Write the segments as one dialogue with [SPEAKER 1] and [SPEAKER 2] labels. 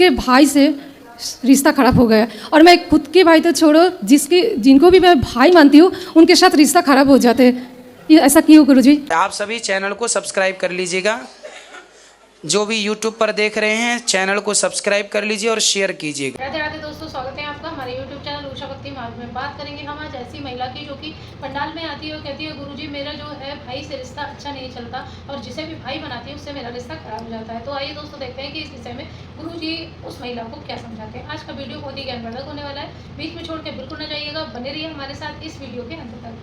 [SPEAKER 1] के भाई से रिश्ता खराब हो गया और मैं खुद के भाई तो छोड़ो जिनको भी मैं भाई मानती हूँ उनके साथ रिश्ता खराब हो जाते हैं। ये ऐसा क्यों गुरुजी?
[SPEAKER 2] आप सभी चैनल को सब्सक्राइब कर लीजिएगा। जो भी YouTube पर देख रहे हैं चैनल को सब्सक्राइब कर लीजिए और शेयर कीजिएगा।
[SPEAKER 3] राधे राधे दोस्तों, स्वागत है आपका हमारे YouTube चैनल उषा भक्ति मार्ग में। बात करेंगे हम आज ऐसी महिला की जो कि पंडाल में आती है और कहती है गुरुजी मेरा जो है भाई से रिश्ता अच्छा नहीं चलता और जिसे भी भाई बनाती है उससे मेरा रिश्ता खराब हो जाता है। तो आइए दोस्तों देखते हैं कि इस विषय में गुरुजी उस महिला को क्या समझाते हैं। आज का वीडियो बहुत ही ज्ञानवर्धक होने वाला है, बीच में छोड़ के बिल्कुल न जाइएगा, बने रहिए हमारे साथ इस वीडियो के अंत तक।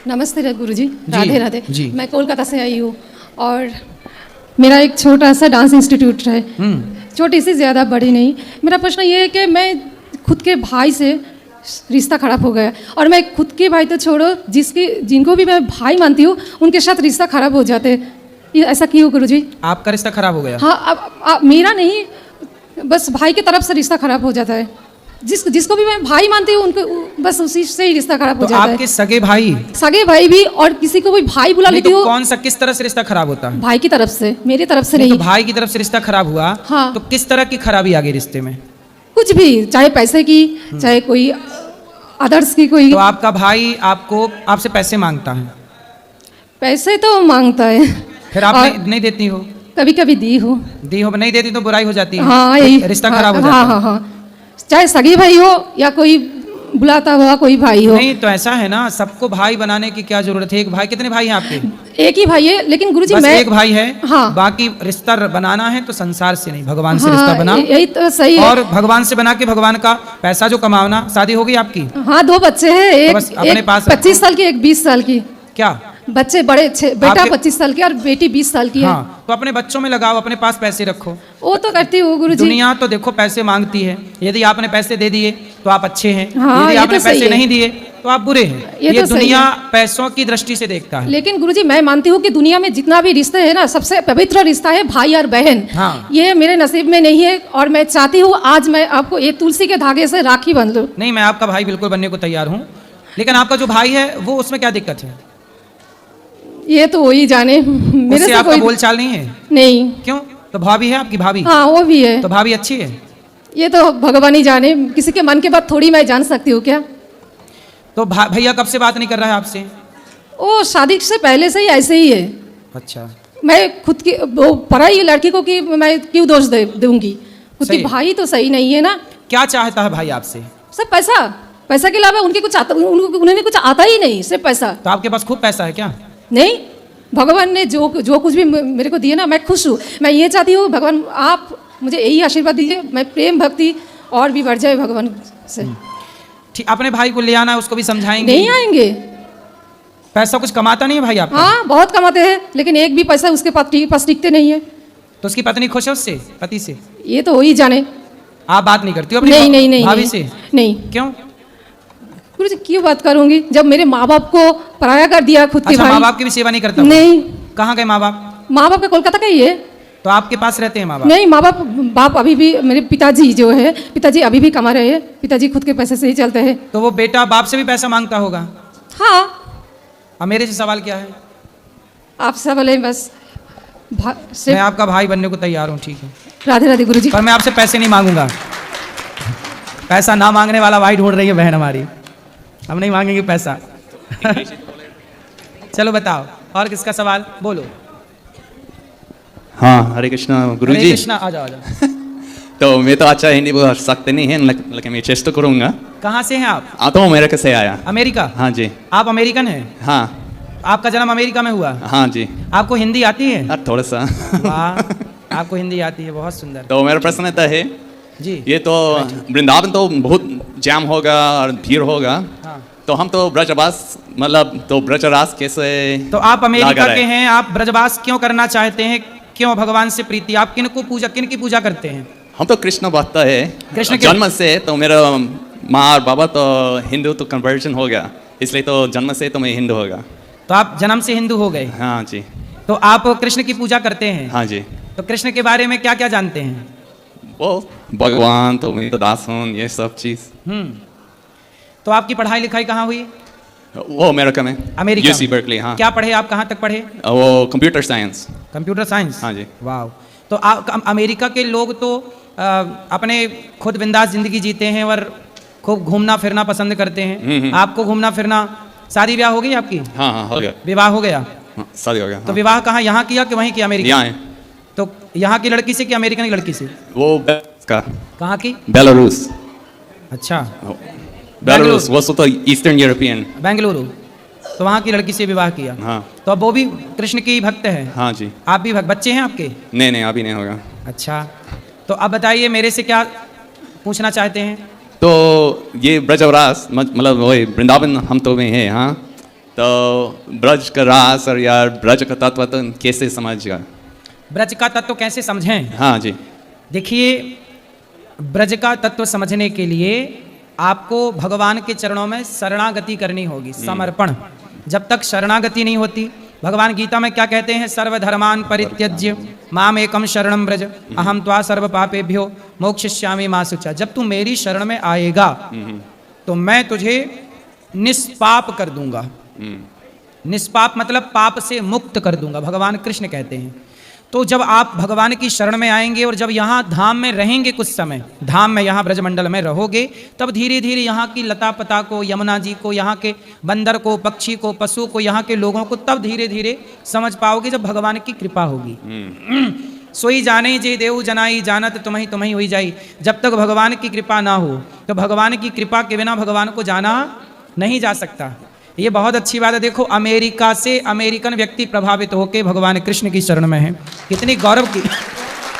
[SPEAKER 1] नमस्ते गुरुजी, राधे राधे
[SPEAKER 2] जी।
[SPEAKER 1] मैं कोलकाता से आई हूँ और मेरा एक छोटा सा डांस इंस्टीट्यूट है, छोटी सी, ज़्यादा बड़ी नहीं। मेरा प्रश्न ये है कि मैं खुद के भाई से रिश्ता खराब हो गया और मैं खुद के भाई तो छोड़ो जिनको भी मैं भाई मानती हूँ उनके साथ रिश्ता खराब हो जाते हैं। ये ऐसा क्यों गुरुजी?
[SPEAKER 2] आपका रिश्ता खराब हो गया?
[SPEAKER 1] हाँ, अब मेरा नहीं, बस भाई की तरफ से रिश्ता खराब हो जाता है। जिसको भी मैं भाई मानती हूँ उनको बस उसी से ही रिश्ता खराब हो जाता है।
[SPEAKER 2] आपके सगे भाई
[SPEAKER 1] भी और किसी को भी भाई बुला लेती हूँ।
[SPEAKER 2] कौन सा, किस तरह से रिश्ता खराब होता है?
[SPEAKER 1] भाई की तरफ से, मेरी तरफ से नहीं।
[SPEAKER 2] तो भाई की तरफ से रिश्ता खराब हुआ।
[SPEAKER 1] हाँ।
[SPEAKER 2] तो किस तरह की खराबी आ गई रिश्ते में?
[SPEAKER 1] कुछ भी, चाहे पैसे की, चाहे कोई अदर्स की कोई।
[SPEAKER 2] तो आपका भाई आपसे पैसे मांगता है?
[SPEAKER 1] पैसे तो मांगता है,
[SPEAKER 2] फिर आप नहीं देती हो?
[SPEAKER 1] कभी कभी दी हो,
[SPEAKER 2] नहीं देती तो बुराई हो जाती है।
[SPEAKER 1] हाँ, यही
[SPEAKER 2] रिश्ता खराब हो जाता है।
[SPEAKER 1] हाँ, चाहे सगी भाई हो या कोई बुलाता हुआ कोई भाई हो।
[SPEAKER 2] नहीं तो ऐसा है ना, सबको भाई बनाने की क्या जरूरत है? एक भाई, कितने भाई हैं आपके?
[SPEAKER 1] एक ही भाई है, लेकिन गुरुजी
[SPEAKER 2] बस
[SPEAKER 1] मैं
[SPEAKER 2] एक भाई है।
[SPEAKER 1] हाँ।
[SPEAKER 2] बाकी रिश्ता बनाना है तो संसार से नहीं, भगवान से रिश्ता बना।
[SPEAKER 1] यही तो सही है।
[SPEAKER 2] और भगवान से बना के भगवान का पैसा जो कमाना। शादी हो गई आपकी?
[SPEAKER 1] हाँ, 2 बच्चे हैं, एक
[SPEAKER 2] पास
[SPEAKER 1] 25 साल की, एक 20 साल की।
[SPEAKER 2] क्या
[SPEAKER 1] बच्चे बड़े, बेटा 25 साल की और बेटी 20 साल की है।
[SPEAKER 2] हाँ, तो अपने बच्चों में लगाओ, अपने पास पैसे रखो।
[SPEAKER 1] वो तो करती हूँ गुरुजी।
[SPEAKER 2] दुनिया तो देखो पैसे मांगती है। यदि आपने पैसे दे दिए तो आप अच्छे हैं,
[SPEAKER 1] हाँ,
[SPEAKER 2] यदि
[SPEAKER 1] ये
[SPEAKER 2] आपने
[SPEAKER 1] तो सही
[SPEAKER 2] पैसे
[SPEAKER 1] है।
[SPEAKER 2] नहीं दिए तो आप बुरे हैं।
[SPEAKER 1] ये तो सही
[SPEAKER 2] दुनिया
[SPEAKER 1] है।
[SPEAKER 2] पैसों की दृष्टि से देखता है।
[SPEAKER 1] लेकिन गुरुजी मैं मानती हूँ कि दुनिया में जितना भी रिश्ते है ना, सबसे पवित्र रिश्ता है भाई और बहन।
[SPEAKER 2] हाँ।
[SPEAKER 1] ये मेरे नसीब में नहीं है और मैं चाहती हूँ आज मैं आपको ये तुलसी के धागे से राखी बंध लूं।
[SPEAKER 2] नहीं, मैं आपका भाई बिल्कुल बनने को तैयार हूँ, लेकिन आपका जो भाई है वो, उसमें क्या दिक्कत है?
[SPEAKER 1] ये तो वही जाने, मेरे से
[SPEAKER 2] आपका
[SPEAKER 1] कोई
[SPEAKER 2] बोलचाल नहीं है?
[SPEAKER 1] नहीं।
[SPEAKER 2] क्यों? तो भाभी है आपकी? भाभी?
[SPEAKER 1] हाँ, वो भी है।
[SPEAKER 2] तो भाभी अच्छी है?
[SPEAKER 1] ये तो भगवान ही जाने, किसी के मन के बात थोड़ी मैं जान सकती हूँ क्या?
[SPEAKER 2] तो भैया कब से बात नहीं कर रहा है आपसे?
[SPEAKER 1] वो शादी से पहले से ही ऐसे ही है।
[SPEAKER 2] अच्छा।
[SPEAKER 1] मैं खुद की वो पराई लड़की को कि मैं क्यों दोष दूंगी? खुद की
[SPEAKER 2] सही।
[SPEAKER 1] भाई तो सही नहीं है ना।
[SPEAKER 2] क्या चाहता है भाई आपसे?
[SPEAKER 1] सब पैसा के अलावा उनके उन्हें कुछ आता ही नहीं, सिर्फ पैसा।
[SPEAKER 2] तो आपके पास खूब पैसा है क्या?
[SPEAKER 1] नहीं, भगवान ने जो कुछ भी मेरे को दिया ना, मैं खुश हूँ। मैं ये चाहती हूँ भगवान आप मुझे यही आशीर्वाद दीजिए, मैं प्रेम भक्ति और भी बढ़ जाए भगवान से।
[SPEAKER 2] ठीक, अपने भाई को ले आना, उसको भी समझाएंगे।
[SPEAKER 1] नहीं आएंगे।
[SPEAKER 2] पैसा कुछ कमाता नहीं है भाई आपका?
[SPEAKER 1] हाँ, बहुत कमाते हैं, लेकिन एक भी पैसा उसके पास टिकते नहीं है।
[SPEAKER 2] तो उसकी पत्नी खुश है उससे, पति से?
[SPEAKER 1] ये तो वही जाने।
[SPEAKER 2] आप बात नहीं करती हो अपनी
[SPEAKER 1] नहीं
[SPEAKER 2] भाभी से?
[SPEAKER 1] नहीं।
[SPEAKER 2] क्यों?
[SPEAKER 1] गुरुजी क्यों बात करूंगी जब मेरे माँ बाप को पराया कर दिया खुद के
[SPEAKER 2] अच्छा,
[SPEAKER 1] भाई।
[SPEAKER 2] माँ बाप की भी सेवा नहीं करता?
[SPEAKER 1] नहीं।
[SPEAKER 2] कहाँ गए माँ बाप?
[SPEAKER 1] माँ बाप का कोलकाता का ही है।
[SPEAKER 2] तो आपके पास रहते हैं माँ बाप?
[SPEAKER 1] नहीं, माँ बाप अभी भी, मेरे पिताजी जो है, पिताजी अभी भी कमा रहे हैं। पिताजी खुद के पैसे से ही चलते हैं।
[SPEAKER 2] तो वो बेटा बाप से भी पैसा मांगता होगा?
[SPEAKER 1] हाँ।
[SPEAKER 2] अब मेरे से सवाल क्या है?
[SPEAKER 1] आप सब बोले बस
[SPEAKER 2] मैं आपका भाई बनने को तैयार हूँ, ठीक है?
[SPEAKER 1] राधे राधे गुरुजी।
[SPEAKER 2] पर मैं आपसे पैसे नहीं मांगूंगा। पैसा ना मांगने वाला भाई ढूंढ रही है बहन हमारी। हम नहीं मांगेंगे पैसा। चलो बताओ, और किसका सवाल? बोलो।
[SPEAKER 4] हाँ, हरे कृष्णा गुरुजी।
[SPEAKER 2] हरे कृष्णा, आ जाओ।
[SPEAKER 4] तो मैं तो अच्छा हिंदी बोल सकते नहीं है, लेकिन मैं चेष्टा करूँगा।
[SPEAKER 2] कहाँ से हैं आप?
[SPEAKER 4] तो अमेरिका से आया।
[SPEAKER 2] अमेरिका?
[SPEAKER 4] हाँ जी।
[SPEAKER 2] आप अमेरिकन हैं?
[SPEAKER 4] हाँ।
[SPEAKER 2] आपका जन्म अमेरिका में हुआ?
[SPEAKER 4] हाँ जी।
[SPEAKER 2] आपको हिंदी आती है?
[SPEAKER 4] थोड़ा सा।
[SPEAKER 2] वाह, आपको हिंदी आती है, बहुत सुंदर।
[SPEAKER 4] तो मेरा प्रश्न है
[SPEAKER 2] जी,
[SPEAKER 4] ये तो वृंदावन तो बहुत जाम होगा और भीड़ होगा।
[SPEAKER 2] हाँ।
[SPEAKER 4] तो हम तो ब्रजवास, मतलब तो ब्रजरास कैसे?
[SPEAKER 2] तो आप अमेरिका के हैं, आप ब्रजवास क्यों करना चाहते हैं? क्यों भगवान से प्रीति? आप किन की पूजा करते हैं?
[SPEAKER 4] हम तो कृष्ण भक्त है
[SPEAKER 2] कृष्ण के
[SPEAKER 4] जन्म से। तो मेरा माँ और बाबा तो हिंदू, तो कन्वर्जन हो गया, इसलिए तो जन्म से तो मैं हिंदू होगा।
[SPEAKER 2] तो आप जन्म से हिंदू हो गए?
[SPEAKER 4] हाँ जी।
[SPEAKER 2] तो आप कृष्ण की पूजा करते हैं?
[SPEAKER 4] हाँ जी।
[SPEAKER 2] तो कृष्ण के बारे में क्या क्या जानते हैं?
[SPEAKER 4] वो भगवान, तो मैं तो दास हूँ, ये सब चीज़।
[SPEAKER 2] तो आपकी पढ़ाई लिखाई कहाँ हुई?
[SPEAKER 4] वो अमेरिका में,
[SPEAKER 5] अमेरिका
[SPEAKER 4] यूसी
[SPEAKER 5] में।
[SPEAKER 4] बर्कली। हाँ,
[SPEAKER 5] क्या पढ़े आप, कहाँ तक पढ़े?
[SPEAKER 4] वो कंप्यूटर साइंस।
[SPEAKER 5] Computer science.
[SPEAKER 4] हाँ जी।
[SPEAKER 5] वाह। तो अमेरिका के लोग तो अपने खुद बिंदास जिंदगी जीते हैं और खूब घूमना फिरना पसंद करते हैं। आपको घूमना फिरना, शादी ब्याह हो गई आपकी?
[SPEAKER 4] हाँ हाँ, हो गया।
[SPEAKER 5] विवाह हो गया?
[SPEAKER 4] हाँ, शादी हो गया।
[SPEAKER 5] तो विवाह कहाँ, यहाँ किया कि वहीं किया, अमेरिका?
[SPEAKER 4] यहाँ है।
[SPEAKER 5] तो यहाँ की लड़की से कि अमेरिकन की लड़की से?
[SPEAKER 4] वो का
[SPEAKER 5] कहाँ की?
[SPEAKER 4] बेलारूस।
[SPEAKER 5] अच्छा,
[SPEAKER 4] बेलारूस वो तो ईस्टर्न यूरोपियन।
[SPEAKER 5] बेंगलुरु। तो वहाँ की लड़की से विवाह किया।
[SPEAKER 4] हाँ
[SPEAKER 5] तो अब वो भी कृष्ण की भक्त है?
[SPEAKER 4] हाँ जी।
[SPEAKER 5] आप भी भक्त? बच्चे हैं आपके?
[SPEAKER 4] नहीं नहीं, अभी नहीं होगा।
[SPEAKER 5] अच्छा, तो अब बताइए मेरे से क्या पूछना चाहते हैं?
[SPEAKER 4] तो ये ब्रज और रास मतलब वही वृंदावन हम तो में है। हाँ, तो ब्रज का रास और यार ब्रज का तत्व तो कैसे समझेगा?
[SPEAKER 5] ब्रज का तत्व कैसे समझें?
[SPEAKER 4] हाँ जी।
[SPEAKER 5] देखिए, ब्रज का तत्व समझने के लिए आपको भगवान के चरणों में शरणागति करनी होगी, समर्पण। जब तक शरणागति नहीं होती, भगवान गीता में क्या कहते हैं? सर्वधर्मान परित्यज्य माम एकम शरणम ब्रज अहम त्वा सर्व पापेभ्यो मोक्षयिष्यामि मा शुचा। जब तू मेरी शरण में आएगा तो मैं तुझे निष्पाप कर दूंगा। निष्पाप मतलब पाप से मुक्त कर दूंगा, भगवान कृष्ण कहते हैं। तो जब आप भगवान की शरण में आएंगे और जब यहाँ धाम में रहेंगे कुछ समय, धाम में यहाँ ब्रजमंडल में रहोगे, तब धीरे धीरे यहाँ की लता पता को, यमुना जी को, यहाँ के बंदर को, पक्षी को, पशु को, यहाँ के लोगों को तब धीरे धीरे समझ पाओगे जब भगवान की कृपा होगी। सोई जाने जे देव जनाई जानत तुम्हें तुम्हें हुई जाई। जब तक भगवान की कृपा ना हो तो भगवान की कृपा के बिना भगवान को जाना नहीं जा सकता। ये बहुत अच्छी बात है। देखो, अमेरिका से अमेरिकन व्यक्ति प्रभावित होकर भगवान कृष्ण की शरण में है, कितनी गौरव की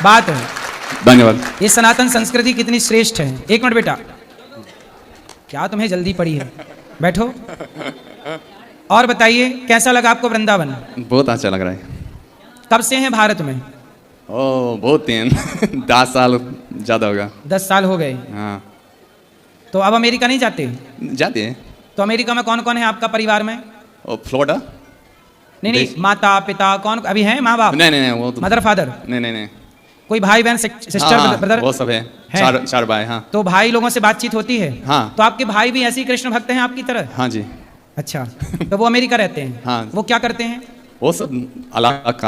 [SPEAKER 5] बात है।
[SPEAKER 4] धन्यवाद।
[SPEAKER 5] ये सनातन संस्कृति कितनी श्रेष्ठ है। एक मिनट बेटा, क्या तुम्हें जल्दी पड़ी है? बैठो और बताइए कैसा लगा आपको वृंदावन?
[SPEAKER 4] बहुत अच्छा लग रहा है।
[SPEAKER 5] कब से हैं भारत में?
[SPEAKER 4] ओ बहुत दिन 10 साल ज़्यादा होगा।
[SPEAKER 5] 10 साल हो गए।
[SPEAKER 4] हाँ।
[SPEAKER 5] तो अब अमेरिका नहीं जाते?
[SPEAKER 4] जाते हैं।
[SPEAKER 5] तो अमेरिका में कौन कौन है आपका परिवार में?
[SPEAKER 4] और फ्लोरिडा?
[SPEAKER 5] नहीं, माता पिता कौन अभी हैं? माँ बाप?
[SPEAKER 4] नहीं वो तो
[SPEAKER 5] मदर फादर?
[SPEAKER 4] नहीं।
[SPEAKER 5] कोई भाई बहन, सिस्टर,
[SPEAKER 4] हाँ,
[SPEAKER 5] ब्रदर?
[SPEAKER 4] वो सब है।
[SPEAKER 5] हैं?
[SPEAKER 4] चार भाई। हाँ।
[SPEAKER 5] तो भाई लोगों से बातचीत होती है?
[SPEAKER 4] हाँ।
[SPEAKER 5] तो आपके भाई भी ऐसे ही कृष्ण भक्त हैं आपकी तरह?
[SPEAKER 4] हाँ जी।
[SPEAKER 5] अच्छा, तो वो अमेरिका रहते हैं?
[SPEAKER 4] हाँ।
[SPEAKER 5] वो क्या करते हैं?
[SPEAKER 4] वो सब अलग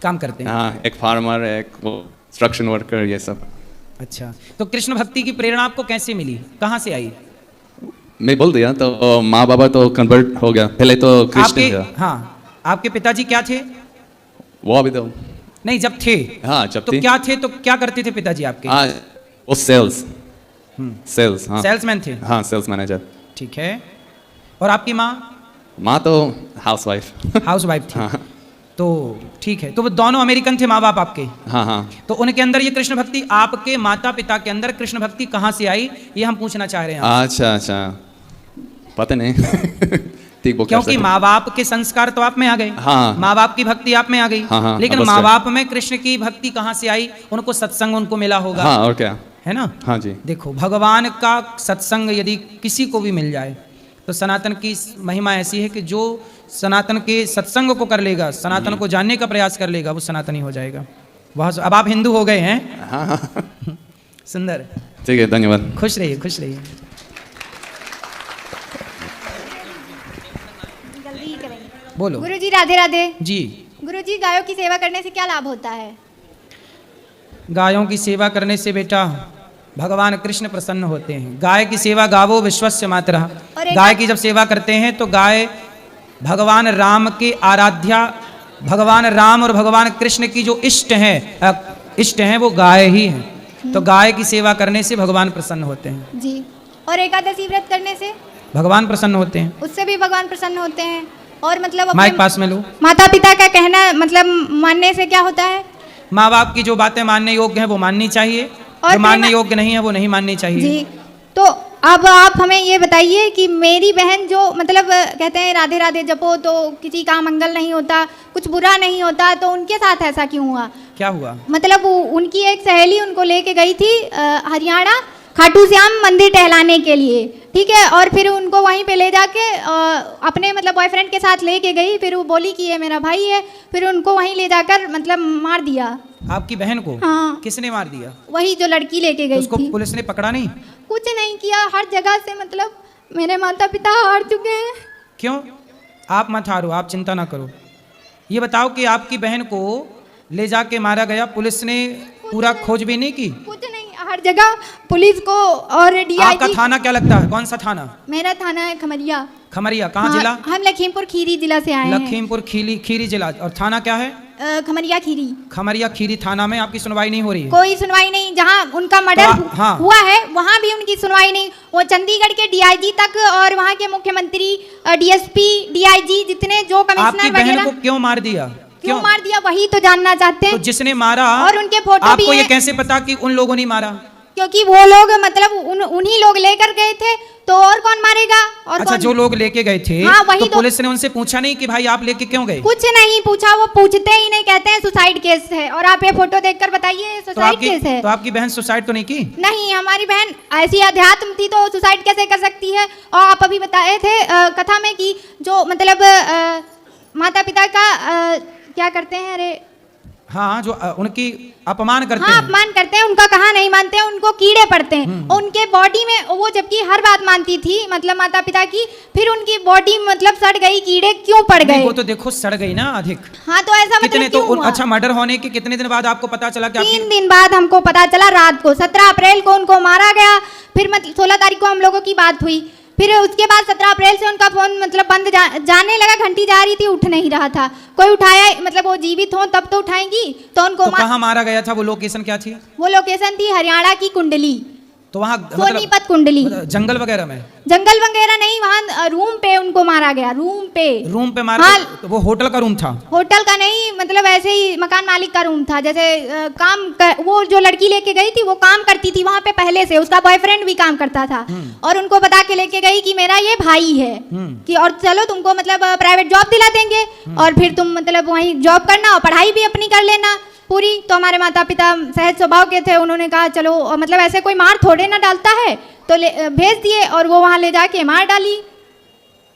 [SPEAKER 4] काम
[SPEAKER 5] करते हैं?
[SPEAKER 4] हाँ, एक फार्मर, एक वो कंस्ट्रक्शन वर्कर, ये सब।
[SPEAKER 5] अच्छा, तो कृष्ण भक्ति की प्रेरणा आपको कैसे मिली, कहाँ से आई?
[SPEAKER 4] मैं बोल दिया तो माँ बाबा तो कन्वर्ट हो गया। पहले तो क्रिश्चियन था।
[SPEAKER 5] हाँ, आपके पिताजी क्या थे?
[SPEAKER 4] वो अभी तो
[SPEAKER 5] नहीं, जब थे।
[SPEAKER 4] हाँ, जब
[SPEAKER 5] तो
[SPEAKER 4] थे।
[SPEAKER 5] क्या थे, तो क्या करते थे पिताजी आपके?
[SPEAKER 4] हाँ, वो सेल्स। हाँ,
[SPEAKER 5] सेल्समैन थे?
[SPEAKER 4] हाँ, सेल्स मैनेजर।
[SPEAKER 5] ठीक है। और आपकी माँ?
[SPEAKER 4] माँ तो हाउसवाइफ।
[SPEAKER 5] हाउसवाइफ थी।
[SPEAKER 4] हाँ
[SPEAKER 5] तो ठीक है, तो वो दोनों अमेरिकन थे माँ बाप आपके?
[SPEAKER 4] हाँ हाँ।
[SPEAKER 5] तो उनके अंदर ये कृष्ण भक्ति, आपके माता पिता के अंदर कृष्ण भक्ति कहाँ से आई, ये हम पूछना चाह रहे हैं।
[SPEAKER 4] अच्छा, पता नहीं। ठीक, वो
[SPEAKER 5] क्योंकि माँ बाप के संस्कार तो आप में आ गए।
[SPEAKER 4] हाँ।
[SPEAKER 5] माँ बाप की भक्ति आप में आ गई।
[SPEAKER 4] हाँ,
[SPEAKER 5] लेकिन
[SPEAKER 4] अवश्य।
[SPEAKER 5] माँ बाप में कृष्ण की भक्ति कहाँ से आई? उनको सत्संग उनको मिला होगा।
[SPEAKER 4] हाँ, और क्या
[SPEAKER 5] है ना?
[SPEAKER 4] हाँ जी।
[SPEAKER 5] देखो, भगवान का सत्संग यदि किसी को भी मिल जाए तो सनातन की महिमा ऐसी है कि जो सनातन के सत्संग को कर लेगा, सनातन को जानने का प्रयास कर लेगा, वो सनातनी हो जाएगा। बहुत। अब आप हिंदू हो गए हैं?
[SPEAKER 4] हाँ।
[SPEAKER 5] सुंदर।
[SPEAKER 4] ठीक है, धन्यवाद।
[SPEAKER 5] खुश रहिए, खुश रहिए। बोलो।
[SPEAKER 6] गुरुजी राधे राधे।
[SPEAKER 5] जी।
[SPEAKER 6] गुरुजी, गायों की सेवा करने से क्या लाभ होता है?
[SPEAKER 5] गायों की सेवा करने से बेटा भगवान कृष्ण प्रसन्न होते हैं। गाय की सेवा गावो विश्वस्य मातरः। गाय की जब सेवा करते हैं तो गाय भगवान राम के आराध्या, भगवान राम और भगवान कृष्ण की जो इष्ट हैं वो गाय ही हैं। तो गाय की सेवा करने से भगवान प्रसन्न होते हैं।
[SPEAKER 6] जी। और एकादशी व्रत करने से?
[SPEAKER 5] भगवान प्रसन्न होते हैं।
[SPEAKER 6] उससे भी भगवान प्रसन्न होते हैं। और मतलब
[SPEAKER 5] माइक पास में लो।
[SPEAKER 6] माता पिता का कहना मतलब मानने से क्या होता है?
[SPEAKER 5] माँ बाप की जो बातें मानने योग्य हैं वो माननी चाहिए,
[SPEAKER 6] और
[SPEAKER 5] जो मानने योग्य नहीं है वो नहीं माननी चाहिए।
[SPEAKER 6] जी। तो अब आप हमें ये बताइए कि मेरी बहन जो मतलब कहते हैं राधे राधे जपो तो किसी का मंगल नहीं होता, कुछ बुरा नहीं होता, तो उनके साथ ऐसा क्यों हुआ?
[SPEAKER 5] क्या हुआ?
[SPEAKER 6] मतलब उनकी एक सहेली उनको लेके गई थी हरियाणा खाटू श्याम मंदिर टहलाने के लिए, ठीक है, और फिर उनको वहीं पे ले जाके अपने मतलब बॉयफ्रेंड के साथ लेके गई। फिर वो बोली कि ये मेरा भाई है, फिर उनको वहीं ले जाकर मतलब मार दिया।
[SPEAKER 5] आपकी बहन को?
[SPEAKER 6] हाँ।
[SPEAKER 5] किसने मार दिया?
[SPEAKER 6] वही जो लड़की लेके गई
[SPEAKER 5] उसको
[SPEAKER 6] थी।
[SPEAKER 5] पुलिस ने पकड़ा नहीं?
[SPEAKER 6] कुछ नहीं किया, हर जगह से मतलब मेरे माता पिता हार चुके हैं।
[SPEAKER 5] क्यों? आप मत हारो, आप चिंता ना करो। ये बताओ कि आपकी बहन को ले जाके मारा गया, पुलिस ने पूरा खोजबीन नहीं की?
[SPEAKER 6] कुछ नहीं, हर जगह पुलिस को और
[SPEAKER 5] आपका
[SPEAKER 6] डीआईजी।
[SPEAKER 5] थाना क्या लगता है, कौन सा थाना?
[SPEAKER 6] मेरा थाना है खमरिया।
[SPEAKER 5] खमरिया, कहाँ
[SPEAKER 6] हाँ,
[SPEAKER 5] जिला?
[SPEAKER 6] हम लखीमपुर खीरी जिला से आए हैं।
[SPEAKER 5] लखीमपुर खीरी जिला। और थाना क्या है?
[SPEAKER 6] खमरिया खीरी।
[SPEAKER 5] खमरिया खीरी थाना में आपकी सुनवाई नहीं हो रही है?
[SPEAKER 6] कोई सुनवाई नहीं, जहाँ उनका मर्डर
[SPEAKER 5] हाँ।
[SPEAKER 6] हुआ है वहाँ भी उनकी सुनवाई नहीं। वो चंडीगढ़ के डीआईजी तक और वहाँ के मुख्यमंत्री, डीएसपी, डीआईजी, जितने जो
[SPEAKER 5] आपकी
[SPEAKER 6] कमिश्नर
[SPEAKER 5] बहन
[SPEAKER 6] वगैरह
[SPEAKER 5] को क्यों मार दिया?
[SPEAKER 6] क्यों मार दिया वही तो जानना चाहते
[SPEAKER 5] तो
[SPEAKER 6] हैं।
[SPEAKER 5] जिसने मारा
[SPEAKER 6] और उनके फोटो भी
[SPEAKER 5] आपको ये
[SPEAKER 6] हैं।
[SPEAKER 5] कैसे पता कि उन लोगों ने मारा?
[SPEAKER 6] क्योंकि वो लोग मतलब उन्हीं लोग लेकर गए थे, तो और कौन मारेगा? और
[SPEAKER 5] अच्छा,
[SPEAKER 6] कौन?
[SPEAKER 5] जो लोग लेके गए थे,
[SPEAKER 6] हाँ, वही
[SPEAKER 5] तो
[SPEAKER 6] तो।
[SPEAKER 5] पुलिस ने उनसे पूछा नहीं कि भाई आप लेके क्यों गए?
[SPEAKER 6] कुछ नहीं पूछा, वो पूछते ही नहीं, कहते हैं सुसाइड केस है। और आप ये फोटो देखकर बताइए
[SPEAKER 5] तो
[SPEAKER 6] सुसाइड केस है।
[SPEAKER 5] आपकी बहन सुसाइड तो नहीं की?
[SPEAKER 6] नहीं, हमारी बहन ऐसी अध्यात्म थी तो सुसाइड कैसे कर सकती है? और आप अभी बताए थे कथा में कि जो मतलब माता पिता का क्या करते हैं, अरे
[SPEAKER 5] हाँ, जो उनकी अपमान करते
[SPEAKER 6] हाँ,
[SPEAKER 5] हैं।
[SPEAKER 6] अपमान करते हैं, उनका कहा नहीं मानते हैं, उनको कीड़े पड़ते हैं उनके बॉडी में। वो जबकि हर बात मानती थी मतलब माता पिता की, फिर उनकी बॉडी मतलब सड़ गई, कीड़े क्यों पड़
[SPEAKER 5] नहीं,
[SPEAKER 6] गए?
[SPEAKER 5] वो तो देखो सड़ गई ना अधिक।
[SPEAKER 6] हाँ, तो ऐसा
[SPEAKER 5] कितने
[SPEAKER 6] मतलब
[SPEAKER 5] तो
[SPEAKER 6] क्यों हुआ?
[SPEAKER 5] अच्छा, मर्डर होने के कितने दिन बाद आपको पता चला कि
[SPEAKER 6] 3 दिन बाद हमको पता चला, रात को 17 अप्रैल को उनको मारा गया। फिर 16 तारीख को हम लोगों की बात हुई। फिर उसके बाद 17 अप्रैल से उनका फोन मतलब बंद जाने लगा, घंटी जा रही थी, उठ नहीं रहा था। कोई उठाया, मतलब वो जीवित हो तब तो उठाएंगी। तो उनको
[SPEAKER 5] तो कहाँ मारा गया था? वो लोकेशन क्या थी?
[SPEAKER 6] वो लोकेशन थी हरियाणा की कुंडली,
[SPEAKER 5] तो वहाँ
[SPEAKER 6] सोनीपत कुंडली।
[SPEAKER 5] जंगल वगैरह में?
[SPEAKER 6] जंगल वगैरह नहीं, वहाँ रूम पे उनको मारा गया, रूम पे
[SPEAKER 5] मारा?
[SPEAKER 6] हाँ,
[SPEAKER 5] तो वो होटल का रूम था?
[SPEAKER 6] होटल का नहीं, मतलब ऐसे ही मकान मालिक का रूम था। जैसे वो जो लड़की लेके गई थी वो काम करती थी वहाँ पे पहले से, उसका बॉयफ्रेंड भी काम करता था। और उनको बता के लेके गई कि मेरा ये भाई है, कि और चलो तुमको मतलब प्राइवेट जॉब दिला देंगे और फिर तुम मतलब वहीं जॉब करना और पढ़ाई भी अपनी कर लेना पूरी। तो हमारे माता पिता सहज स्वभाव के थे, उन्होंने कहा चलो, मतलब ऐसे कोई मार थोड़े ना डालता है, तो भेज दिए और वो वहाँ ले जाके मार डाली।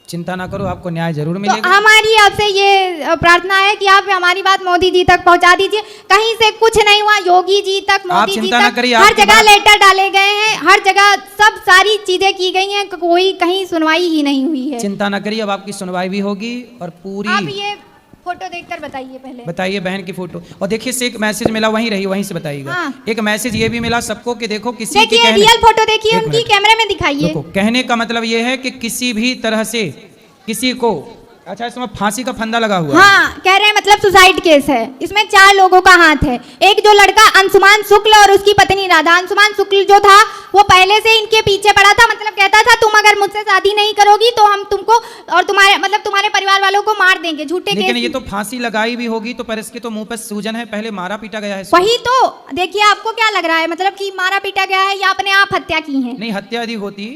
[SPEAKER 5] चिंता ना करो, आपको न्याय जरूर
[SPEAKER 6] तो
[SPEAKER 5] मिलेगा।
[SPEAKER 6] हमारी आपसे ये प्रार्थना है कि आप हमारी बात मोदी जी तक पहुंचा दीजिए। कहीं से कुछ नहीं हुआ, योगी जी तक, मोदी जी
[SPEAKER 5] चिंता ना
[SPEAKER 6] तक,
[SPEAKER 5] करिए,
[SPEAKER 6] हर
[SPEAKER 5] आपकी
[SPEAKER 6] जगह
[SPEAKER 5] बात-
[SPEAKER 6] लेटर डाले गए हैं, हर जगह सब सारी चीजें की गई हैं, कोई कहीं सुनवाई ही नहीं हुई है।
[SPEAKER 5] चिंता ना करिए, अब आपकी सुनवाई भी होगी और
[SPEAKER 6] आप
[SPEAKER 5] पूरी।
[SPEAKER 6] ये फोटो देखकर बताइए पहले।
[SPEAKER 5] बताइए बहन की फोटो। और देखिए से एक मैसेज मिला, वहीं रही, वहीं से बताइएगा।
[SPEAKER 6] हाँ।
[SPEAKER 5] एक मैसेज ये भी मिला सबको कि देखो किसी के
[SPEAKER 6] देखिए
[SPEAKER 5] कहने,
[SPEAKER 6] रियल फोटो देखिए
[SPEAKER 5] एक
[SPEAKER 6] उनकी,
[SPEAKER 5] मिनट।
[SPEAKER 6] कैमरे में दिखाइए।
[SPEAKER 5] देखो, कहने का मतलब ये है कि किसी भी तरह से किसी को, अच्छा इसमें फांसी का फंदा लगा हुआ है।
[SPEAKER 6] हाँ, कह रहे हैं मतलब सुसाइड केस है। इसमें 4 लोगों का हाथ है। एक जो लड़का अंशुमान शुक्ल और उसकी पत्नी राधा। अंशुमान शुक्ल जो था वो पहले से इनके पीछे पड़ा था, मतलब कहता था तुम अगर मुझसे शादी नहीं करोगी तो हम तुमको और तुम्हारे परिवार वालों को मार देंगे, झूठे
[SPEAKER 5] लेकिन
[SPEAKER 6] केस।
[SPEAKER 5] ये तो फांसी लगाई भी होगी तो पर इसके तो मुंह पर सूजन है, पहले मारा पीटा गया है इसको।
[SPEAKER 6] वही तो देखिए, आपको क्या लग रहा है मतलब कि मारा पीटा गया है या अपने आप हत्या की है?
[SPEAKER 5] नहीं, हत्या यदि होती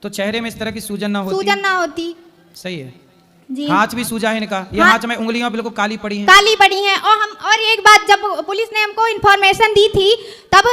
[SPEAKER 5] तो चेहरे में इस तरह की सूजन ना होती।
[SPEAKER 6] सूजन ना होती
[SPEAKER 5] सही है।
[SPEAKER 6] जी।
[SPEAKER 5] हाथ भी सूजा है इनका, ये
[SPEAKER 6] हाँ।
[SPEAKER 5] हाथ में उंगलियां बिल्कुल काली पड़ी हैं।
[SPEAKER 6] काली पड़ी हैं। और एक बात, जब पुलिस ने हमको इन्फॉर्मेशन दी थी तब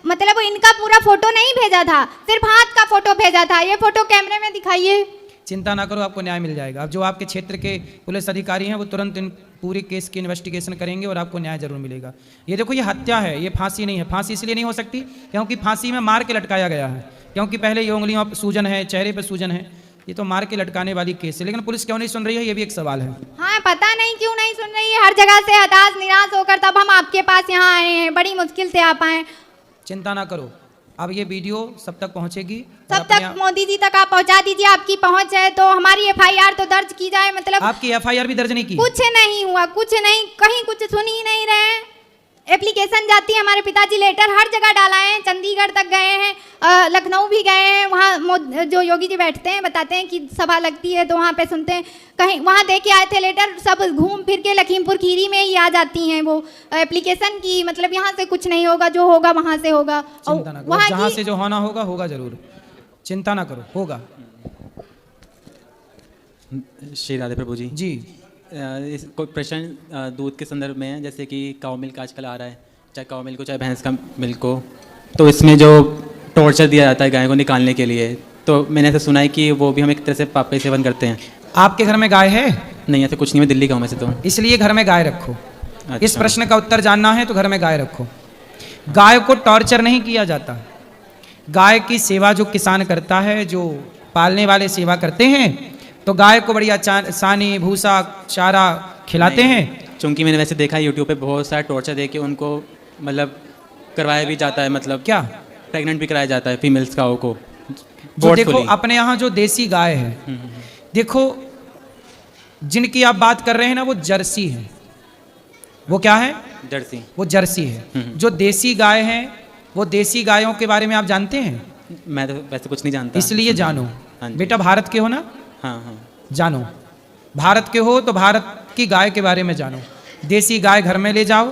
[SPEAKER 6] मतलब इनका पूरा फोटो नहीं भेजा था, सिर्फ हाथ का फोटो भेजा था। ये फोटो कैमरे में दिखाइए।
[SPEAKER 5] चिंता ना करो, आपको न्याय मिल जाएगा। अब जो आपके क्षेत्र के पुलिस अधिकारी हैं वो तुरंत इन पूरी केस की इन्वेस्टिगेशन करेंगे और आपको न्याय जरूर मिलेगा। ये देखो, ये हत्या है, ये फांसी नहीं है। फांसी इसलिए नहीं हो सकती क्योंकि फांसी में मार के लटकाया गया है, क्योंकि पहले ये उंगलियों पर सूजन है, चेहरे पर सूजन है, ये तो मार के लटकाने वाली केस है। लेकिन पुलिस क्यों नहीं सुन रही है, ये भी एक सवाल है।
[SPEAKER 6] हाँ, पता नहीं क्यों नहीं सुन रही है। हर जगह से हताश निराश होकर तब हम आपके पास यहाँ आए हैं, बड़ी मुश्किल से आप आए।
[SPEAKER 5] चिंता ना करो, अब ये वीडियो सब तक पहुंचेगी। और
[SPEAKER 6] सब
[SPEAKER 5] अपने
[SPEAKER 6] तक मोदी जी तक आप पहुँचा दीजिए। आपकी पहुँच है तो हमारी FIR तो दर्ज की जाए। मतलब
[SPEAKER 5] आपकी FIR भी दर्ज नहीं की?
[SPEAKER 6] कुछ नहीं हुआ, कुछ नहीं, कहीं कुछ सुन ही नहीं रहे। एप्लीकेशन जाती है, हमारे पिताजी लेटर हर जगह डाला है, चंडीगढ़ तक गए हैं, लखनऊ भी गए हैं। वहाँ जो योगी जी बैठते हैं बताते हैं कि सभा लगती है तो वहाँ पे सुनते हैं, कहीं वहाँ दे के आए थे लेटर। सब घूम फिर के लखीमपुर खीरी में ही आ जाती हैं वो एप्लीकेशन की, मतलब यहाँ से कुछ नहीं होगा, जो होगा वहाँ से होगा।
[SPEAKER 5] चिंता ना करो, जहाँ से जो होना होगा होगा जरूर, चिंता ना करो, होगा।
[SPEAKER 7] श्री राधे प्रभु जी।
[SPEAKER 5] जी।
[SPEAKER 7] कोई प्रश्न दूध के संदर्भ में है, जैसे कि काउ मिल्क आजकल आ रहा है, चाहे काउ मिल्क हो चाहे भैंस का मिल्क हो, तो इसमें जो टॉर्चर दिया जाता है गाय को निकालने के लिए, तो मैंने ऐसा सुना है कि वो भी हम एक तरह से पाप का सेवन करते हैं।
[SPEAKER 5] आपके घर में गाय है?
[SPEAKER 7] नहीं, ऐसा कुछ नहीं, मैं दिल्ली का हूँ वैसे तो।
[SPEAKER 5] इसलिए घर में गाय रखो।
[SPEAKER 7] अच्छा।
[SPEAKER 5] इस प्रश्न का उत्तर जानना है तो घर में गाय रखो। गाय को टॉर्चर नहीं किया जाता। गाय की सेवा जो किसान करता है, जो पालने वाले सेवा करते हैं, तो गाय को बढ़िया सानी भूसा चारा खिलाते हैं।
[SPEAKER 7] चूँकि मैंने वैसे देखा है यूट्यूब पे बहुत सारा टॉर्चर दे के उनको मतलब करवाया भी जाता है, मतलब
[SPEAKER 5] क्या
[SPEAKER 7] प्रेग्नेंट भी कराया जाता है फीमेल्स काओ को।
[SPEAKER 5] जो देखो अपने यहाँ जो देसी गाय है, देखो जिनकी आप बात कर रहे हैं ना वो जर्सी है। वो क्या है?
[SPEAKER 7] जर्सी।
[SPEAKER 5] वो जर्सी है। जो देसी गाय है वो देसी गायों के बारे में आप जानते हैं?
[SPEAKER 7] मैं तो वैसे कुछ नहीं जानता,
[SPEAKER 5] इसलिए जानो।
[SPEAKER 7] हाँ जी।
[SPEAKER 5] बेटा भारत के हो ना?
[SPEAKER 7] हाँ हाँ।
[SPEAKER 5] जानो, भारत के हो तो भारत की गाय के बारे में जानो। देसी गाय घर में ले जाओ,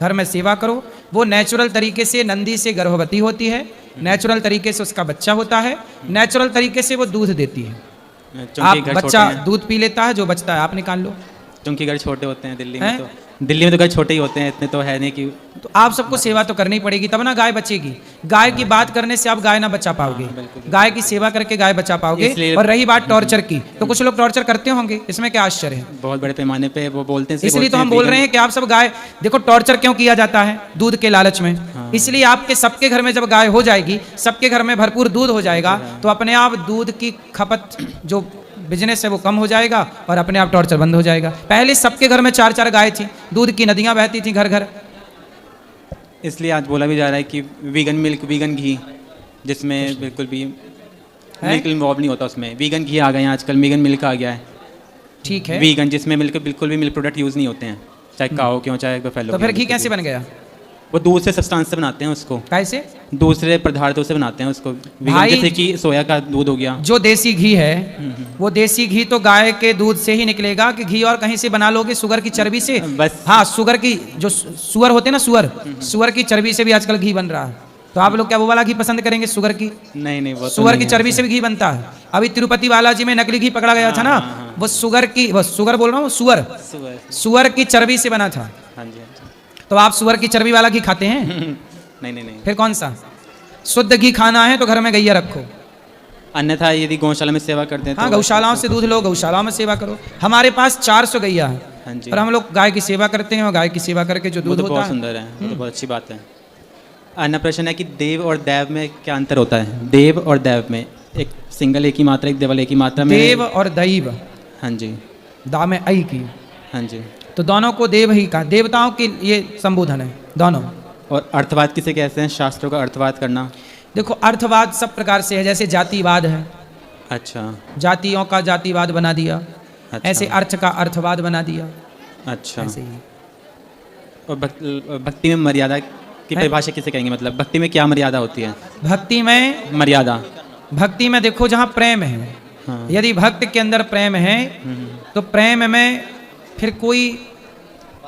[SPEAKER 5] घर में सेवा करो। वो नेचुरल तरीके से नंदी से गर्भवती होती है, नेचुरल तरीके से उसका बच्चा होता है, नेचुरल तरीके से वो दूध देती है। आप बच्चा दूध पी लेता है, जो बचता है आप निकाल लो।
[SPEAKER 7] क्योंकि घर छोटे होते हैं दिल्ली में, तो दिल्ली में तो घर छोटे ही होते हैं, इतने तो है नहीं कि।
[SPEAKER 5] तो आप सबको सेवा तो करनी पड़ेगी तब ना गाय बचेगी। गाय की बात करने से आप गाय ना बचा पाओगे, गाय की सेवा करके गाय बचा पाओगे। और रही बात टॉर्चर की, तो कुछ लोग टॉर्चर करते होंगे, इसमें क्या आश्चर्य है?
[SPEAKER 7] बहुत बड़े पैमाने पे वो बोलते हैं।
[SPEAKER 5] इसलिए तो हम बोल रहे हैं कि आप सब गाय देखो। टॉर्चर क्यों किया जाता है? दूध के लालच में। इसलिए आपके सबके घर में जब गाय हो जाएगी, सबके घर में भरपूर दूध हो जाएगा, तो अपने आप दूध की खपत जो बिजनेस है वो कम हो जाएगा और अपने आप टॉर्चर बंद हो जाएगा। पहले सबके घर में 4-4 गाय थी, दूध की नदियां बहती थी घर घर।
[SPEAKER 7] इसलिए आज बोला भी जा रहा है कि वीगन मिल्क, वीगन घी, जिसमें बिल्कुल भी मिल्क इन्वॉल्व नहीं होता उसमें। वीगन घी आ गए हैं आजकल, वीगन मिल्क आ गया है।
[SPEAKER 5] ठीक है,
[SPEAKER 7] वीगन जिसमें मिल्क बिल्कुल भी मिल्क प्रोडक्ट यूज़ नहीं होते हैं, चाहे काओ के हो चाहे बफेलो।
[SPEAKER 5] तो फिर घी कैसे बन गया?
[SPEAKER 7] वो दूसरे सब्सटेंस से बनाते हैं उसको।
[SPEAKER 5] कैसे?
[SPEAKER 7] दूसरे पदार्थों से बनाते हैं उसको।
[SPEAKER 5] भाई,
[SPEAKER 7] जैसे कि सोया का दूध हो गया।
[SPEAKER 5] जो देसी घी है वो देसी घी तो गाय के दूध से ही निकलेगा कि घी और कहीं से बना लोगे? शुगर की चर्बी से?
[SPEAKER 7] बस।
[SPEAKER 5] हाँ, शुगर की जो सुअर होते हैं ना, सुअर की चर्बी से भी आजकल घी बन रहा है। तो आप लोग क्या वो वाला घी पसंद करेंगे? शुगर की?
[SPEAKER 7] नहीं, वो
[SPEAKER 5] सुअर की चर्बी से भी घी बनता है। अभी तिरुपति बालाजी में नकली घी पकड़ा गया था ना, वो शुगर बोल रहा हूँ, सुअर की चर्बी से बना था।
[SPEAKER 7] हाँ जी।
[SPEAKER 5] तो आप सुअर की चर्बी वाला घी खाते हैं?
[SPEAKER 7] नहीं।
[SPEAKER 5] फिर कौन सा? शुद्ध घी खाना है तो घर में गैया रखो,
[SPEAKER 7] अन्यथा यदि गौशाला में सेवा करते हैं।
[SPEAKER 5] हाँ, गौशालाओं से दूध लो, गौशालाओं में सेवा करो। हमारे पास 400 गैया है।
[SPEAKER 7] हाँ जी।
[SPEAKER 5] और हम लोग गाय की सेवा करते हैं और गाय की सेवा करके जो दूध होता
[SPEAKER 7] बहुत
[SPEAKER 5] है
[SPEAKER 7] सुंदर है, वो तो बहुत अच्छी बात है। अन्य प्रश्न है कि देव और दैव में क्या अंतर होता है? देव और दैव में एक सिंगल एक ही मात्रा, एक देवल एक ही मात्रा में।
[SPEAKER 5] देव और दैव,
[SPEAKER 7] हाँ जी।
[SPEAKER 5] दा में आई की,
[SPEAKER 7] हाँ जी।
[SPEAKER 5] तो दोनों को देव ही कहा। देवताओं के ये संबोधन है दोनों।
[SPEAKER 7] और अर्थवाद किसे कहते हैं? शास्त्रों का अर्थवाद करना।
[SPEAKER 5] देखो, अर्थवाद सब प्रकार से है। जैसे जातिवाद है,
[SPEAKER 7] अच्छा।
[SPEAKER 5] जातियों का जातिवाद बना दिया।
[SPEAKER 7] अच्छा।
[SPEAKER 5] ऐसे अर्थ का अर्थवाद बना दिया।
[SPEAKER 7] अच्छा।
[SPEAKER 5] ऐसे ही।
[SPEAKER 7] और भक्ति में मर्यादा की परिभाषा किसे कहेंगे? मतलब भक्ति में क्या मर्यादा होती है?
[SPEAKER 5] भक्ति में
[SPEAKER 7] मर्यादा,
[SPEAKER 5] भक्ति में देखो जहाँ प्रेम है,
[SPEAKER 7] हाँ।
[SPEAKER 5] यदि भक्त के अंदर प्रेम है तो प्रेम में फिर कोई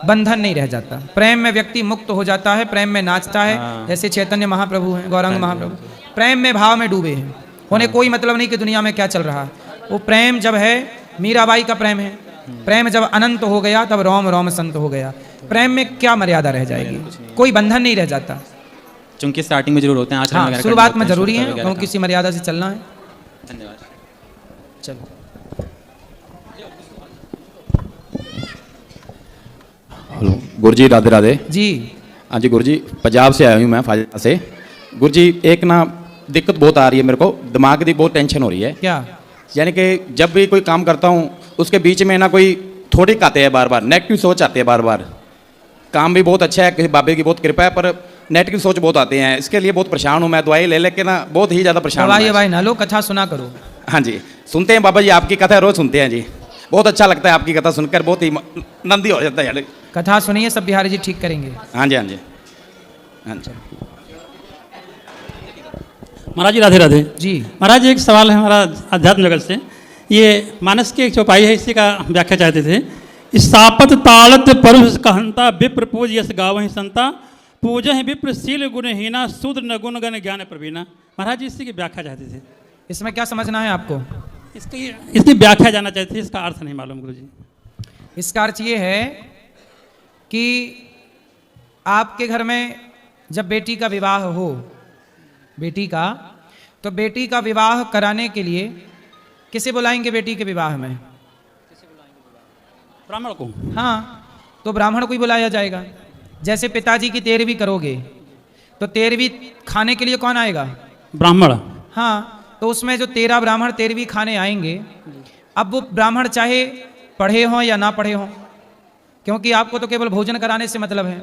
[SPEAKER 5] बंधन नहीं रह जाता। प्रेम में व्यक्ति मुक्त हो जाता है, प्रेम में नाचता है।
[SPEAKER 7] हाँ।
[SPEAKER 5] जैसे चैतन्य महाप्रभु हैं, गौरांग महाप्रभु प्रेम में, भाव में डूबे हैं। उन्हें कोई मतलब नहीं कि दुनिया में क्या चल रहा है। वो प्रेम जब है, मीराबाई का प्रेम है, प्रेम जब अनंत हो गया तब रोम रोम संत हो गया। प्रेम में क्या मर्यादा रह जाएगी? कोई बंधन नहीं रह जाता।
[SPEAKER 7] चूंकि स्टार्टिंग में जरूर होते हैं, आचरण
[SPEAKER 5] हाँ,
[SPEAKER 7] वगैरह
[SPEAKER 5] शुरुआत
[SPEAKER 7] करने
[SPEAKER 5] में
[SPEAKER 7] होते हैं,
[SPEAKER 5] जरूरी है,
[SPEAKER 7] शुरुआत
[SPEAKER 5] क्योंकि
[SPEAKER 7] वगैरह
[SPEAKER 5] किसी मर्यादा से चलना है।
[SPEAKER 7] का। धन्यवाद।
[SPEAKER 5] चलो,
[SPEAKER 8] हेलो गुरु जी, राधे राधे
[SPEAKER 5] जी।
[SPEAKER 8] हाँ जी गुरु जी, पंजाब से आया हूँ मैं, फाजिलका से। गुरु जी, एक ना दिक्कत बहुत आ रही है मेरे को, दिमाग की बहुत टेंशन हो रही है।
[SPEAKER 5] क्या?
[SPEAKER 8] यानी कि जब भी कोई काम करता हूँ उसके बीच में ना कोई थोड़ी आते हैं, बार बार नेगेटिव सोच आती है। बार बार काम भी बहुत अच्छा है, किसी बाबे की बहुत कृपा है, पर नेगेटिव सोच बहुत आते हैं। इसके लिए बहुत परेशान हूँ मैं, दवाई ले लेके ना बहुत ही ज़्यादा परेशान हूँ।
[SPEAKER 5] भाई ना लो, कथा सुना करो।
[SPEAKER 8] हाँ जी, सुनते हैं बाबा जी, आपकी कथा रोज़ सुनते हैं जी, बहुत अच्छा लगता है आपकी कथा सुनकर, बहुत ही नंदी हो जाता है यार।
[SPEAKER 5] कथा सुनिए, सब बिहारी जी ठीक करेंगे।
[SPEAKER 8] हाँ जी, हाँ जी, हाँ जी।
[SPEAKER 9] महाराज जी राधे राधे
[SPEAKER 5] जी।
[SPEAKER 9] महाराज जी, एक सवाल है हमारा अध्यात्म जगत से। ये मानस की एक चौपाई है, इसी का व्याख्या चाहते थे। सापत ताड़त परुष कहंता विप्र पूज यस गावहि संता पूज विप्र शील गुणहीना शूद्र न गुण गण ज्ञान प्रवीणा। महाराज जी इसी की व्याख्या चाहते थे।
[SPEAKER 5] इसमें क्या समझना है आपको?
[SPEAKER 9] इसकी व्याख्या जानना चाहते थे, इसका अर्थ नहीं मालूम गुरु जी।
[SPEAKER 5] इसका अर्थ ये है कि आपके घर में जब बेटी का विवाह हो, बेटी का, तो बेटी का विवाह कराने के लिए किसे बुलाएंगे बेटी के विवाह में?
[SPEAKER 9] ब्राह्मण को।
[SPEAKER 5] हाँ, तो ब्राह्मण को ही बुलाया जाएगा। जैसे पिताजी की 13वीं करोगे तो 13वीं खाने के लिए कौन आएगा?
[SPEAKER 9] ब्राह्मण।
[SPEAKER 5] हाँ, तो उसमें जो 13 ब्राह्मण 13वीं खाने आएंगे अब वो ब्राह्मण चाहे पढ़े हों या ना पढ़े हों, क्योंकि आपको तो केवल भोजन कराने से मतलब है।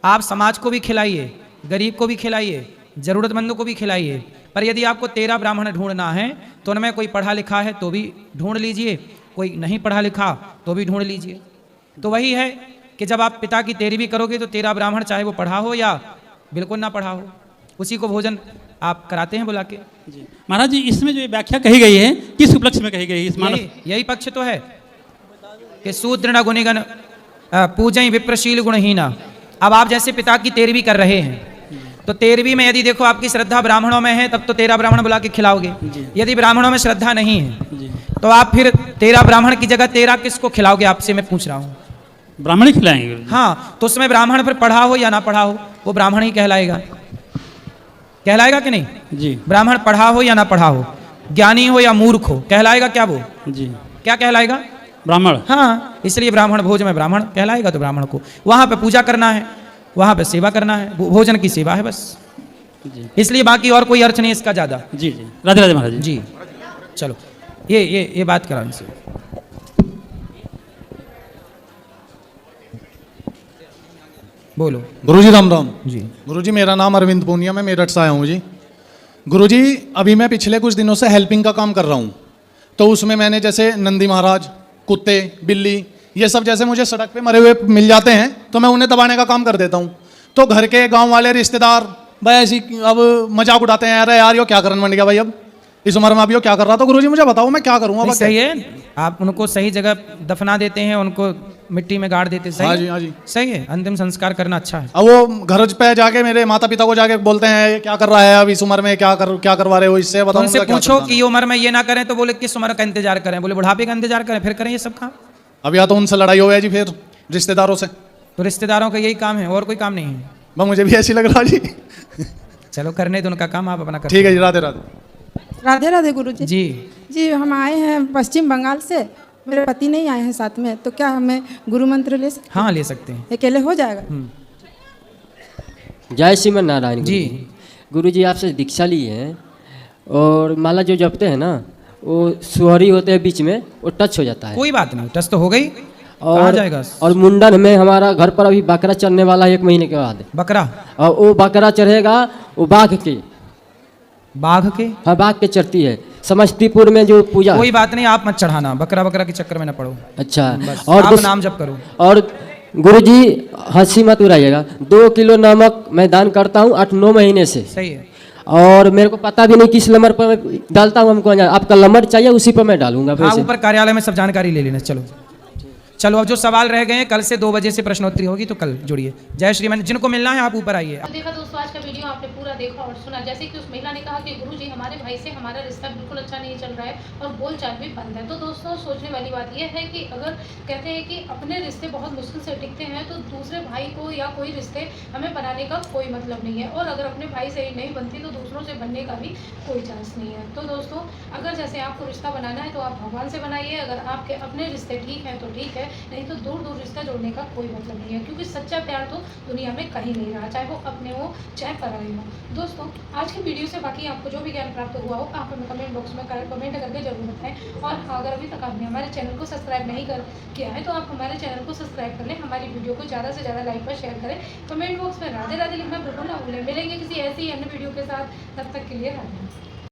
[SPEAKER 5] आप समाज को भी खिलाइए, गरीब को भी खिलाइए, ज़रूरतमंदों को भी खिलाइए, पर यदि आपको 13 ब्राह्मण ढूंढना है तो उनमें कोई पढ़ा लिखा है तो भी ढूंढ लीजिए, कोई नहीं पढ़ा लिखा तो भी ढूंढ लीजिए। तो वही है कि जब आप पिता की तेरहवीं करोगे तो 13 ब्राह्मण चाहे वो पढ़ा हो या बिल्कुल ना पढ़ा हो, उसी को भोजन आप कराते हैं बुला के।
[SPEAKER 9] महाराज जी, इसमें जो ये व्याख्या कही गई है किस उपलक्ष्य में कही गई है? इस मानस
[SPEAKER 5] यही पक्ष तो है कि शूद्र गुणिगण पूजय विप्रशील गुणहीना। अब आप जैसे पिता की 13वीं कर रहे हैं तो 13वीं में यदि देखो आपकी श्रद्धा ब्राह्मणों में है तब तो 13 ब्राह्मण बुला के खिलाओगे। यदि ब्राह्मणों में श्रद्धा नहीं है तो आप फिर 13 ब्राह्मण की जगह 13 किसको खिलाओगे? आपसे मैं पूछ रहा हूँ।
[SPEAKER 9] ब्राह्मण ही खिलाएंगे।
[SPEAKER 5] हाँ, तो उसमें ब्राह्मण फिर पढ़ा हो या ना पढ़ा हो वो ब्राह्मण ही कहलाएगा। कहलाएगा कि नहीं?
[SPEAKER 9] जी।
[SPEAKER 5] ब्राह्मण पढ़ा हो या ना पढ़ा हो, ज्ञानी हो या मूर्ख हो, कहलाएगा क्या वो?
[SPEAKER 9] जी।
[SPEAKER 5] क्या कहलाएगा?
[SPEAKER 9] ब्राह्मण।
[SPEAKER 5] हाँ, इसलिए ब्राह्मण भोज में ब्राह्मण कहलाएगा। तो ब्राह्मण को वहां पे पूजा करना है, वहां पे सेवा करना है, भोजन की सेवा है बस। इसलिए बाकी और कोई अर्थ नहीं इसका ज्यादा।
[SPEAKER 9] जी जी, राधे राधे महाराज
[SPEAKER 5] जी। चलो ये बात करा इनसे। बोलो।
[SPEAKER 10] गुरुजी राम राम
[SPEAKER 5] जी।
[SPEAKER 10] गुरुजी, मेरा नाम अरविंद पूनिया, मैं मेरठ से आया हूँ जी। गुरुजी, अभी मैं पिछले कुछ दिनों से हेल्पिंग का काम कर रहा हूँ, तो उसमें मैंने जैसे नंदी महाराज, कुत्ते, बिल्ली, ये सब जैसे मुझे सड़क पे मरे हुए मिल जाते हैं तो मैं उन्हें दबाने का काम कर देता हूँ। तो घर के गांव वाले रिश्तेदार भाई ऐसी अब मजाक उड़ाते हैं, अरे यार यो क्या करने बन गया भाई, अब इस उम्र में अब यो क्या कर रहा। तो गुरुजी मुझे बताओ मैं क्या करूँ? अब
[SPEAKER 5] सही है, आप उनको सही जगह दफना देते हैं, उनको मिट्टी में गाड़ देते हैं।
[SPEAKER 10] हाँ जी, हाँ जी,
[SPEAKER 5] सही है, अंतिम संस्कार करना अच्छा है।
[SPEAKER 10] अब वो घर पे जाके मेरे माता पिता को जाके बोलते हैं ये क्या कर रहा है अब इस उम्र में, क्या करवा रहे हो, इससे बताओ।
[SPEAKER 5] उनसे पूछो कि ये उम्र में ये ना करें तो बोले किस उम्र का इंतजार करें? बोले बुढ़ापे का इंतजार करें, फिर करें ये सब काम।
[SPEAKER 10] अब या तो उनसे लड़ाई हो गया जी फिर रिश्तेदारों से,
[SPEAKER 5] तो रिश्तेदारों का यही काम है और कोई काम नहीं है।
[SPEAKER 10] बस मुझे भी ऐसी लग रहा जी।
[SPEAKER 5] चलो करने दो उनका काम, आप अपना करो।
[SPEAKER 10] ठीक है जी, राधे राधे।
[SPEAKER 11] राधे राधे गुरुजी।
[SPEAKER 5] जी
[SPEAKER 11] जी, हम आए हैं पश्चिम बंगाल से, मेरे पति नहीं आए हैं साथ में, तो क्या हमें गुरु मंत्र ले सकते?
[SPEAKER 5] हाँ ले सकते हैं।
[SPEAKER 11] अकेले हो जाएगा?
[SPEAKER 12] जय श्रीमन नारायण
[SPEAKER 5] जी।
[SPEAKER 12] गुरुजी आपसे दीक्षा ली है और माला जो जपते हैं ना वो सुहरी होते हैं बीच में, वो टच हो जाता है।
[SPEAKER 5] कोई बात नहीं, टच तो हो गई।
[SPEAKER 12] और
[SPEAKER 5] जाएगा?
[SPEAKER 12] और मुंडन में हमारा घर पर अभी बकरा चढ़ने वाला है 1 महीने के बाद।
[SPEAKER 5] बकरा?
[SPEAKER 12] और वो बकरा चढ़ेगा वो बाघ के।
[SPEAKER 5] बाघ के?
[SPEAKER 12] हाँ, बाघ के चढ़ती है समस्तीपुर में जो पूजा।
[SPEAKER 5] कोई बात नहीं, आप मत चढ़ाना, बकरा के चक्कर में ना पड़ो।
[SPEAKER 12] अच्छा,
[SPEAKER 5] और आप नाम जप करो।
[SPEAKER 12] और गुरुजी हंसी मत उड़ाइएगा, 2 किलो नमक मैं दान करता हूँ 8-9 महीने से।
[SPEAKER 5] सही है।
[SPEAKER 12] और मेरे को पता भी नहीं किस नंबर पर मैं डालता हूँ, हमको आपका नंबर चाहिए उसी पर मैं डालूंगा।
[SPEAKER 5] हाँ, ऊपर कार्यालय में सब जानकारी ले लेना। चलो अब जो सवाल रह गए हैं कल से 2 बजे से प्रश्नोत्तरी होगी, तो कल जुड़िए। जय श्रीमान। जिनको मिलना है आप ऊपर आइए।
[SPEAKER 3] तो देखा दोस्तों, आज का वीडियो आपने पूरा देखा और सुना। जैसे कि उस महिला ने कहा कि गुरुजी हमारे भाई से हमारा रिश्ता बिल्कुल अच्छा नहीं चल रहा है और बोलचाल भी बंद है। तो दोस्तों सोचने वाली बात यह है कि अगर कहते हैं कि अपने रिश्ते बहुत मुश्किल से टिकते हैं तो दूसरे भाई को या कोई रिश्ते हमें बनाने का कोई मतलब नहीं है, और अगर अपने भाई से ही नहीं बनती तो दूसरों से बनने का भी कोई चांस नहीं है। तो दोस्तों अगर जैसे आपको रिश्ता बनाना है तो आप भगवान से बनाइए, अगर आपके अपने रिश्ते ठीक हैं तो ठीक है, नहीं तो दूर रिश्ता जोड़ने का कोई मतलब नहीं है, क्योंकि सच्चा प्यार तो दुनिया में कहीं नहीं रहा, चाहे वो अपने हो चाहे पराए हो। दोस्तों आज की वीडियो से बाकी आपको जो भी ज्ञान प्राप्त हुआ हो आप हमें कमेंट बॉक्स में कमेंट करके जरूर बताएं। और अगर अभी तक आपने हमारे चैनल को सब्सक्राइब नहीं किया है तो आप हमारे चैनल को सब्सक्राइब कर लें, हमारी वीडियो को ज़्यादा से ज़्यादा लाइक पर शेयर करें, कमेंट बॉक्स में राधे राधे लिखना बिल्कुल ना भूलें। मिलेंगे किसी ऐसी अन्य वीडियो के साथ, तब तक के लिए राधे।